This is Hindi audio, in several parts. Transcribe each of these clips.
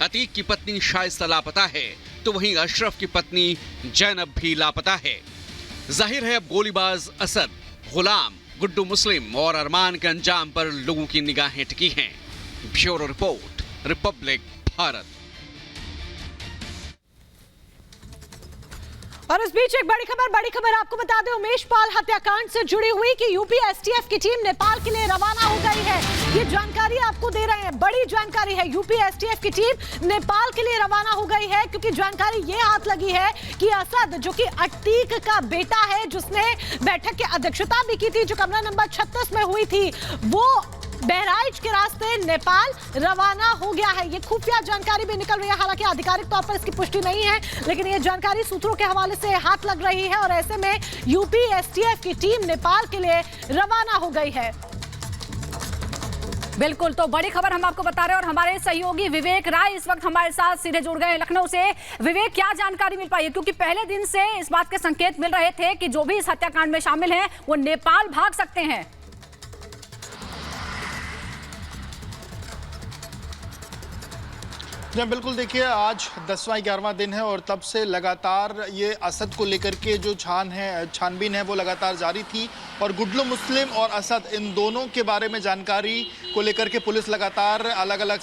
अतीक की पत्नी शाइस्ता लापता है तो वहीं अशरफ की पत्नी जैनब भी लापता है। जाहिर है अब गोलीबाज असद, गुलाम, गुड्डू मुस्लिम और अरमान के अंजाम पर लोगों की निगाहें टिकी हैं। Bureau report, Republic Bharat. और इस बीच एक बड़ी खबर आपको बता दें, उमेश पाल हत्याकांड से जुड़ी हुई कि यूपी एसटीएफ की टीम नेपाल के लिए रवाना हो गई है। ये जानकारी आपको दे रहे हैं, बड़ी जानकारी है। यूपी एसटीएफ की टीम नेपाल के लिए रवाना हो गई है क्योंकि जानकारी ये हाथ लगी है कि असद, जो कि अतीक का बेटा है, जिसने बैठक की अध्यक्षता भी की थी, जो कमरा नंबर 36 में हुई थी, वो बहराइच के रास्ते नेपाल रवाना हो गया है। ये खुफिया जानकारी भी निकल रही है, हालांकि आधिकारिक तौर पर इसकी पुष्टि नहीं है, लेकिन ये जानकारी सूत्रों के हवाले से हाथ लग रही है और ऐसे में यूपी एसटीएफ की टीम नेपाल के लिए रवाना हो गई है। बिल्कुल, तो बड़ी खबर हम आपको बता रहे हैं और हमारे सहयोगी विवेक राय इस वक्त हमारे साथ सीधे जुड़ गए लखनऊ से। विवेक, क्या जानकारी मिल पाई है, क्योंकि पहले दिन से इस बात के संकेत मिल रहे थे कि जो भी इस हत्याकांड में शामिल हैं वो नेपाल भाग सकते हैं। जी बिल्कुल, देखिए आज 10वां 11वां दिन है और तब से लगातार ये असद को लेकर के जो छानबीन है वो लगातार जारी थी और गुड्डू मुस्लिम और असद, इन दोनों के बारे में जानकारी को लेकर के पुलिस लगातार अलग अलग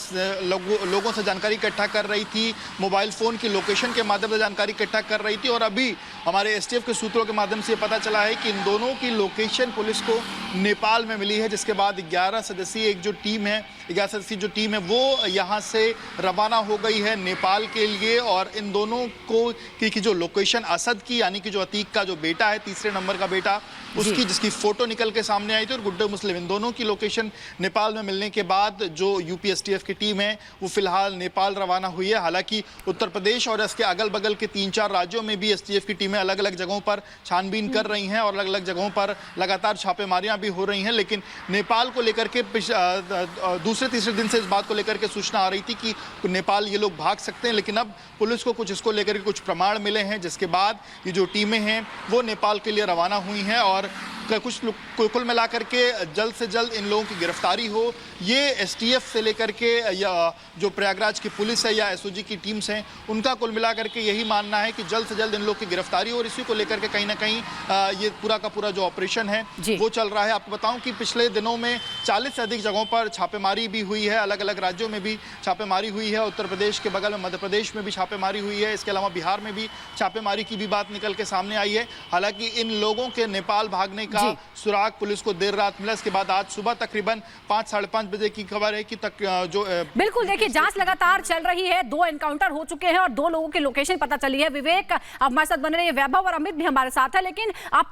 लोगों से जानकारी इकट्ठा कर रही थी, मोबाइल फ़ोन की लोकेशन के माध्यम से जानकारी इकट्ठा कर रही थी और अभी हमारे एसटीएफ के सूत्रों के माध्यम से पता चला है कि इन दोनों की लोकेशन पुलिस को नेपाल में मिली है, जिसके बाद 11 सदस्यीय जो टीम है वो यहाँ से रवाना हो गई है नेपाल के लिए। और इन दोनों को की जो लोकेशन असद की, यानी कि जो अतीक का जो बेटा है, तीसरे नंबर का बेटा, उसकी जिसकी फोटो निकल के सामने आई थी, और गुड्डू मुस्लिम, इन दोनों की लोकेशन नेपाल में मिलने के बाद जो यूपी एसटीएफ की टीम है वो फिलहाल नेपाल रवाना हुई है। हालांकि उत्तर प्रदेश और इसके अगल बगल के 3-4 राज्यों में भी एसटीएफ की टीमें अलग अलग जगहों पर छानबीन कर रही हैं और अलग अलग जगहों पर लगातार छापेमारियां भी हो रही हैं, लेकिन नेपाल को लेकर के दूसरे तीसरे दिन से इस बात को लेकर के सूचना आ रही थी कि नेपाल ये लोग भाग सकते हैं, लेकिन अब पुलिस को कुछ इसको लेकर के कुछ प्रमाण मिले हैं, जिसके बाद ये जो टीमें हैं वो नेपाल के लिए रवाना हुई हैं और कुल मिलाकर के जल्द से जल्द इन लोगों की गिरफ्तारी हो, ये एसटीएफ से लेकर के या जो प्रयागराज की पुलिस है या एसओजी की टीम्स हैं उनका कुल मिलाकर के यही मानना है कि जल्द से जल्द इन लोगों की गिरफ्तारी हो और इसी को लेकर के कहीं ना कहीं ये पूरा का पूरा जो ऑपरेशन है वो चल रहा है। आपको बताऊं कि पिछले दिनों में 40 से अधिक जगहों पर छापेमारी भी हुई है, अलग अलग राज्यों में भी छापेमारी हुई है, उत्तर प्रदेश के बगल में मध्य प्रदेश में भी छापेमारी हुई है, इसके अलावा बिहार में भी छापेमारी की भी बात निकल के सामने आई है। हालांकि इन लोगों के नेपाल भागने का सुराग पुलिस को देर रात मिला, इसके बाद आज सुबह तकरीबन 5-5:30 बजे की खबर है कि बिल्कुल, देखिए जांच लगातार चल रही है, 2 एनकाउंटर हो चुके हैं और 2 लोगों की लोकेशन पता चली है। विवेक, अब हमारे साथ बने रहिए, वैभव और अमित भी हमारे साथ है, लेकिन आप